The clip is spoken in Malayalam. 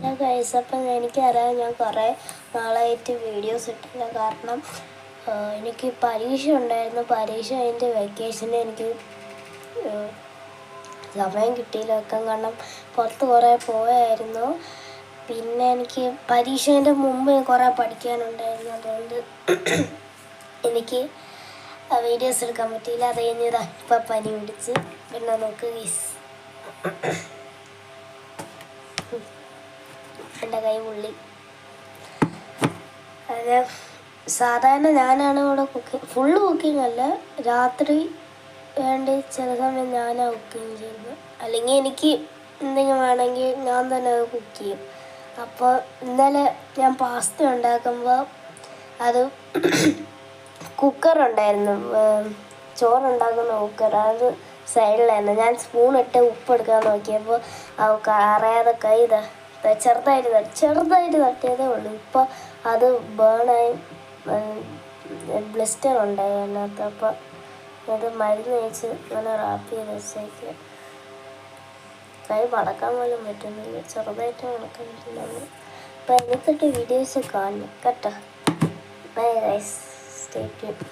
ഹലോ ഗൈസ്, അപ്പം എനിക്കറിയാം ഞാൻ കുറേ നാളായിട്ട് വീഡിയോസ് ഇട്ടില്ല. കാരണം എനിക്ക് പരീക്ഷ ഉണ്ടായിരുന്നു. പരീക്ഷ അതിൻ്റെ വെക്കേഷന് എനിക്ക് സമയം കിട്ടിയില്ല വെക്കാൻ. കാരണം പുറത്ത് കുറേ പോയായിരുന്നു. പിന്നെ എനിക്ക് പരീക്ഷേൻ്റെ മുമ്പ് കുറേ പഠിക്കാനുണ്ടായിരുന്നു. അതുകൊണ്ട് എനിക്ക് വീഡിയോസ് എടുക്കാൻ പറ്റിയില്ല. അത് കഴിഞ്ഞതാ ഇപ്പം പനി പിടിച്ച്. പിന്നെ നോക്ക് ഗൈസ്, എൻ്റെ കൈ പുള്ളി. അത് സാധാരണ ഞാനാണ് ഇവിടെ ഫുള്ള് കുക്കിംഗ് അല്ല, രാത്രി വേണ്ടി ചില സമയം ഞാനാണ് കുക്കിംഗ് ചെയ്യുന്നത്. അല്ലെങ്കിൽ എനിക്ക് എന്തെങ്കിലും വേണമെങ്കിൽ ഞാൻ തന്നെ അത് കുക്ക് ചെയ്യും. അപ്പോൾ ഇന്നലെ ഞാൻ പാസ്ത ഉണ്ടാക്കുമ്പോൾ അത് കുക്കറുണ്ടായിരുന്നു, ചോറുണ്ടാക്കുന്ന കുക്കർ. അത് സൈഡിലായിരുന്നു. ഞാൻ സ്പൂണിട്ട് ഉപ്പെടുക്കാൻ നോക്കിയപ്പോൾ അറിയാതെ കൈ ചെറുതായിട്ട് തട്ടിയതേ ഉള്ളൂ. ഇപ്പോൾ അത് ബേണായി ബ്ലിസ്റ്റർ ഉണ്ടായി അതിനകത്ത്. അപ്പോൾ അത് മരുന്ന് കഴിച്ച് അങ്ങനെ റാപ്പ് ചെയ്ത് വെച്ചേക്കുക. കൈ മടക്കാൻ പോലും പറ്റുന്നില്ല, ചെറുതായിട്ട് മടക്കാൻ പറ്റുന്നുള്ളൂ. അപ്പോൾ എനിക്കിട്ട് വീഡിയോസ് കാണണം കേട്ടോ. Bye guys, stay tuned.